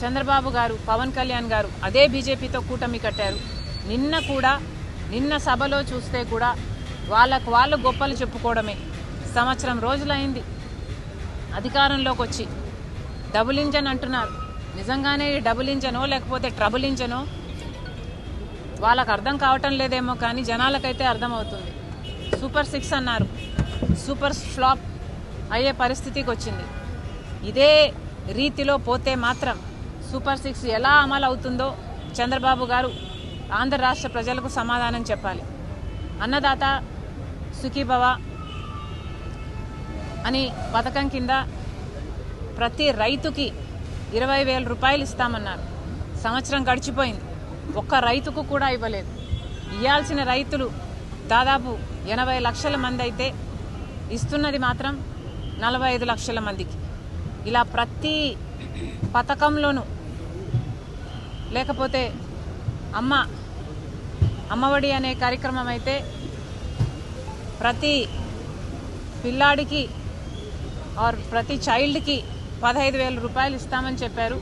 చంద్రబాబు గారు, పవన్ కళ్యాణ్ గారు అదే బీజేపీతో కూటమి కట్టారు. నిన్న సభలో చూస్తే కూడా వాళ్ళు గొప్పలు చెప్పుకోవడమే. సంవత్సరం రోజులైంది అధికారంలోకి వచ్చి. డబుల్ ఇంజన్ అంటున్నారు. నిజంగానే డబుల్ ఇంజనో లేకపోతే ట్రబుల్ ఇంజనో వాళ్ళకు అర్థం కావటం లేదేమో, కానీ జనాలకైతే అర్థమవుతుంది. సూపర్ 6 అన్నారు, సూపర్ ఫ్లాప్ అయ్యే పరిస్థితికి వచ్చింది. ఇదే రీతిలో పోతే మాత్రం సూపర్ 6 ఎలా అమలు అవుతుందో చంద్రబాబు గారు ఆంధ్ర రాష్ట్ర ప్రజలకు సమాధానం చెప్పాలి. అన్నదాత సుఖీభవ అని పథకం కింద ప్రతి రైతుకి 20,000 రూపాయలు ఇస్తామన్నారు. సంవత్సరం గడిచిపోయింది, ఒక్క రైతుకు కూడా ఇవ్వలేదు. ఇవ్వాల్సిన రైతులు దాదాపు 80 లక్షల మంది అయితే ఇస్తున్నది మాత్రం 45 లక్షల మందికి. ఇలా ప్రతి పథకంలోనూ, లేకపోతే అమ్మఒడి అనే కార్యక్రమం అయితే ప్రతి పిల్లాడికి ప్రతి చైల్డ్కి 15,000 రూపాయలు ఇస్తామని చెప్పారు.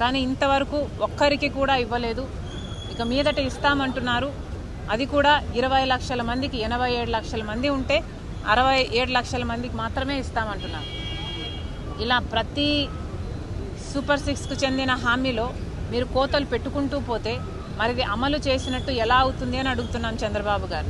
కానీ ఇంతవరకు ఒక్కరికి కూడా ఇవ్వలేదు. ఇక మీదట ఇస్తామంటున్నారు. అది కూడా 20 లక్షల మందికి. 87 లక్షల మంది ఉంటే 67 లక్షల మందికి మాత్రమే ఇస్తామంటున్నారు. ఇలా ప్రతి సూపర్ 6కు చెందిన హామీలో మీరు కోతలు పెట్టుకుంటూ పోతే మరిది అమలు చేసినట్టు ఎలా అవుతుంది అని అడుగుతున్నాం చంద్రబాబు గారు.